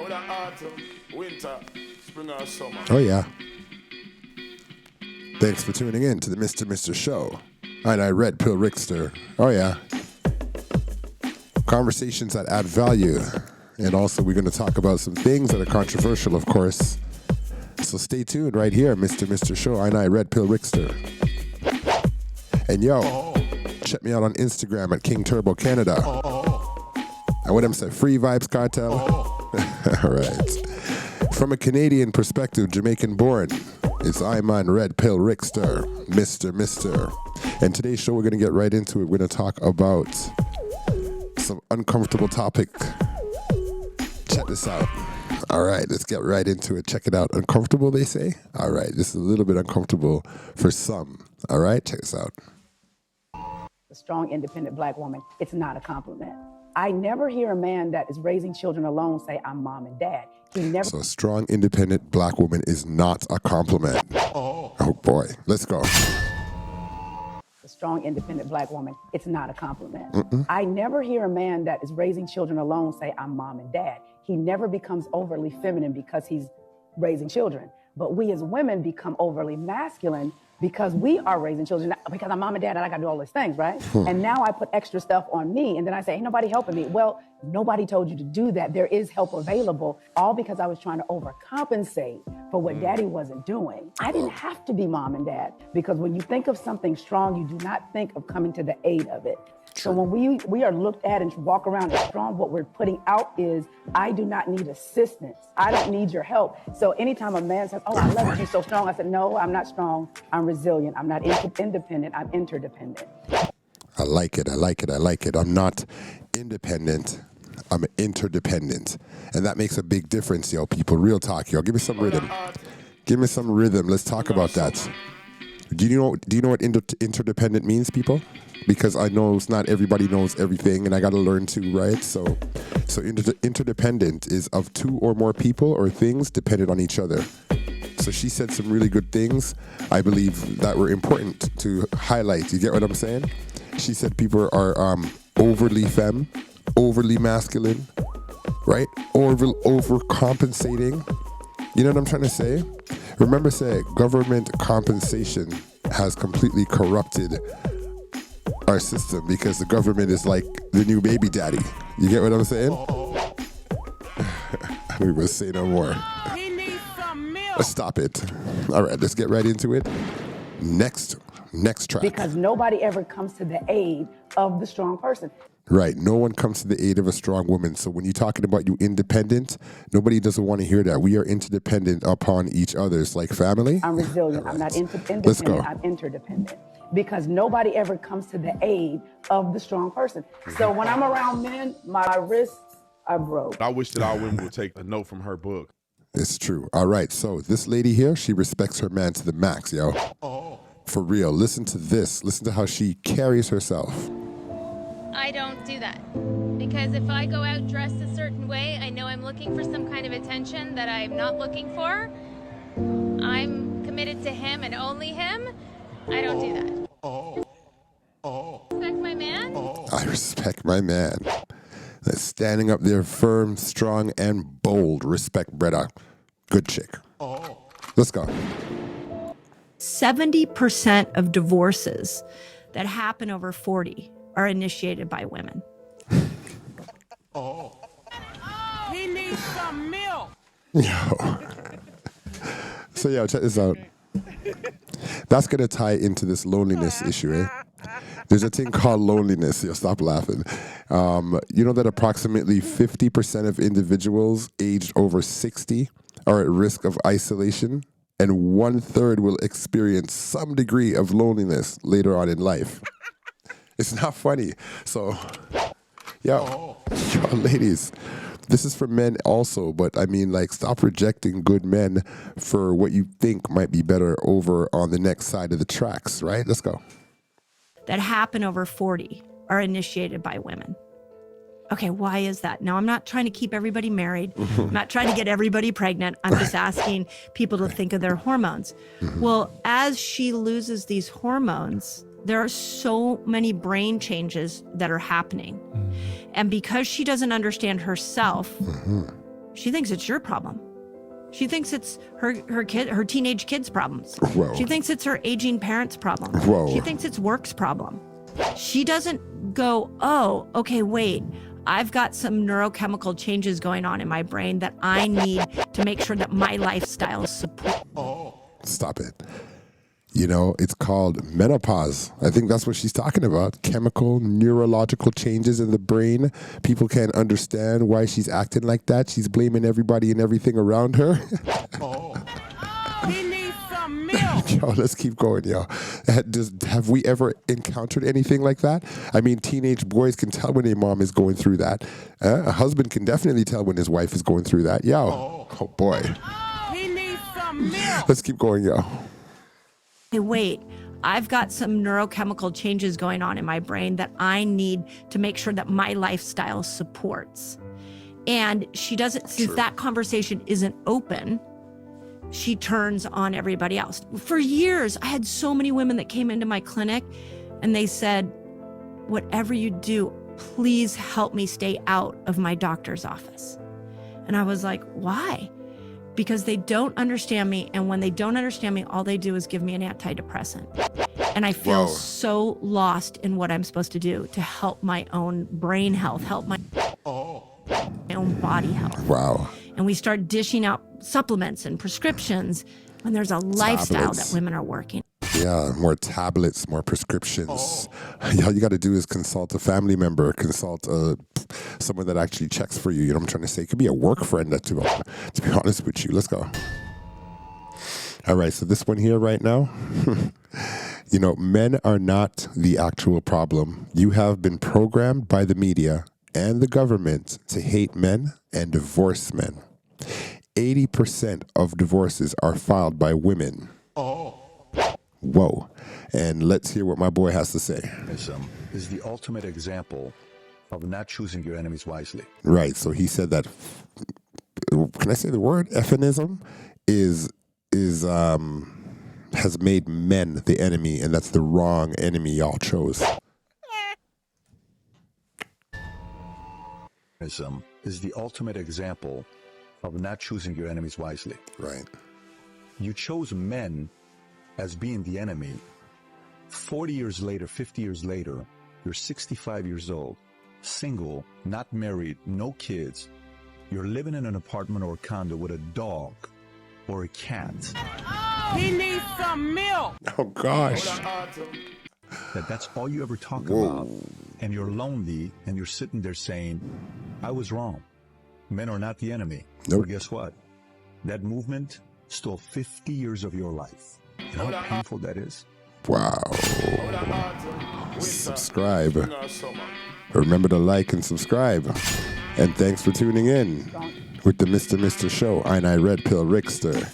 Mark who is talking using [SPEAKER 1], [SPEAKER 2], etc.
[SPEAKER 1] Whether autumn, winter, spring or summer.
[SPEAKER 2] Oh, yeah. Thanks for tuning in to the Mr. Show. And I redpillrixter. Oh, yeah. Conversations that add value. And also, we're going to talk about some things that are controversial, of course. So stay tuned right here, Mr. Show. And I redpillrixter. And yo, check me out on Instagram at King Turbo Canada. And what I'm saying, Free Vibes Cartel. All right. From a Canadian perspective, Jamaican born, it's I'm on redpillrixter, Mr. And today's show, we're going to get right into it. We're going to talk about some uncomfortable topic. Check this out. All right, let's get right into it. Check it out. Uncomfortable, they say? All right, this is a little bit uncomfortable for some. All right, check this out.
[SPEAKER 3] A strong, independent black woman, it's not a compliment. I never hear a man that is raising children alone say, I'm mom and dad. So
[SPEAKER 2] a strong, independent black woman is not a compliment. Oh boy, let's go.
[SPEAKER 3] A strong, independent black woman, it's not a compliment. I never hear a man that is raising children alone say, I'm mom and dad. He never becomes overly feminine because he's raising children. But we as women become overly masculine because we are raising children, because I'm mom and dad and I gotta do all these things, right? And now I put extra stuff on me and then I say, ain't nobody helping me. Well, nobody told you to do that. There is help available, all because I was trying to overcompensate for what daddy wasn't doing. I didn't have to be mom and dad, because when you think of something strong, you do not think of coming to the aid of it. So when we are looked at and walk around as strong, what we're putting out is, I do not need assistance. I don't need your help. So anytime a man says, oh, I love you, you're so strong. I said, no, I'm not strong. I'm resilient. I'm not independent. I'm interdependent.
[SPEAKER 2] I like it. I'm not independent. I'm interdependent. And that makes a big difference, yo, people. Real talk, yo. Give me some rhythm. Let's talk about that. Do you know what interdependent means, people? Because I know it's not everybody knows everything, and I got to learn too, right? So interdependent is of two or more people or things dependent on each other. So she said some really good things, I believe, that were important to highlight. You get what I'm saying? She said people are overly femme, overly masculine, right? Overcompensating. You know what I'm trying to say? Remember, government compensation has completely corrupted our system, because the government is like the new baby daddy. You get what I'm saying? We will say no more.
[SPEAKER 4] He needs some milk.
[SPEAKER 2] Let's stop it. All right, let's get right into it. Next track.
[SPEAKER 3] Because nobody ever comes to the aid of the strong person.
[SPEAKER 2] Right, no one comes to the aid of a strong woman. So when you're talking about you independent, nobody doesn't want to hear that. We are interdependent upon each other. It's like family.
[SPEAKER 3] I'm resilient. Right. I'm not independent.
[SPEAKER 2] Let's go.
[SPEAKER 3] I'm interdependent. Because nobody ever comes to the aid of the strong person. So when I'm around men, my wrists are broke.
[SPEAKER 1] I wish that all women would take a note from her book.
[SPEAKER 2] It's true. All right, so this lady here, she respects her man to the max, yo. For real. Listen to this. Listen to how she carries herself.
[SPEAKER 5] I don't do that, because if I go out dressed a certain way, I know I'm looking for some kind of attention that I'm not looking for. I'm committed to him and only him. I don't do that. Respect my man?
[SPEAKER 2] I respect my man. That's standing up there firm, strong, and bold. Respect, Bretta. Good chick. Let's go.
[SPEAKER 6] 70% of divorces that happen over 40 are initiated by women.
[SPEAKER 4] He needs some milk.
[SPEAKER 2] Yo. So, yo, check this out. That's going to tie into this loneliness issue, eh? There's a thing called loneliness. Yo, stop laughing. You know that approximately 50% of individuals aged over 60 are at risk of isolation, and 1/3 will experience some degree of loneliness later on in life. It's not funny. So, yo, ladies, this is for men also, but I mean, like, stop rejecting good men for what you think might be better over on the next side of the tracks, right? Let's go.
[SPEAKER 6] That happen over 40 are initiated by women. Okay, why is that? Now, I'm not trying to keep everybody married. I'm not trying to get everybody pregnant. I'm just asking people to think of their hormones. Well, as she loses these hormones, there are so many brain changes that are happening. And because she doesn't understand herself, She thinks it's your problem. She thinks it's her teenage kid's problems.
[SPEAKER 2] Whoa.
[SPEAKER 6] She thinks it's her aging parents' problem.
[SPEAKER 2] Whoa.
[SPEAKER 6] She thinks it's work's problem. She doesn't go, oh, okay, wait. I've got some neurochemical changes going on in my brain that I need to make sure that my lifestyle supports.
[SPEAKER 2] Stop it. You know, it's called menopause. I think that's what she's talking about. Chemical, neurological changes in the brain. People can't understand why she's acting like that. She's blaming everybody and everything around her.
[SPEAKER 4] He needs some milk.
[SPEAKER 2] Yo, let's keep going, yo. Have we ever encountered anything like that? I mean, teenage boys can tell when their mom is going through that. A husband can definitely tell when his wife is going through that. Yo, oh boy.
[SPEAKER 4] He needs some milk.
[SPEAKER 2] Let's keep going, yo.
[SPEAKER 6] Hey, wait, I've got some neurochemical changes going on in my brain that I need to make sure that my lifestyle supports. And she doesn't, since that conversation isn't open, she turns on everybody else. For years, I had so many women that came into my clinic and they said, whatever you do, please help me stay out of my doctor's office. And I was like, why? Because they don't understand me. And when they don't understand me, all they do is give me an antidepressant. And I feel
[SPEAKER 2] Whoa.
[SPEAKER 6] so lost in what I'm supposed to do to help my own brain health, help my own body health.
[SPEAKER 2] Wow.
[SPEAKER 6] And we start dishing out supplements and prescriptions when there's a lifestyle
[SPEAKER 2] Tablets.
[SPEAKER 6] that women are working.
[SPEAKER 2] Yeah, more tablets, more prescriptions. All you got to do is consult a family member, consult someone that actually checks for you. You know what I'm trying to say? It could be a work friend, to be honest with you. Let's go. All right, so this one here right now, you know, men are not the actual problem. You have been programmed by the media and the government to hate men and divorce men. 80% of divorces are filed by women. Whoa. And let's hear what my boy has to say.
[SPEAKER 7] Feminism is the ultimate example of not choosing your enemies wisely.
[SPEAKER 2] Right. So he said that, can I say the word? Feminism has made men the enemy, and that's the wrong enemy y'all chose.
[SPEAKER 7] Feminism is the ultimate example of not choosing your enemies wisely.
[SPEAKER 2] Right.
[SPEAKER 7] You chose men as being the enemy. 40 years later, 50 years later, you're 65 years old, single, not married, no kids. You're living in an apartment or a condo with a dog or a cat.
[SPEAKER 4] He needs some milk.
[SPEAKER 2] Oh, gosh.
[SPEAKER 7] That's all you ever talk about. And you're lonely and you're sitting there saying, I was wrong. Men are not the enemy.
[SPEAKER 2] Nope.
[SPEAKER 7] But guess what? That movement stole 50 years of your life. You know how painful that is?
[SPEAKER 2] Wow. Subscribe. Remember to like and subscribe. And thanks for tuning in with the Mr. Show. I'm redpillrixter.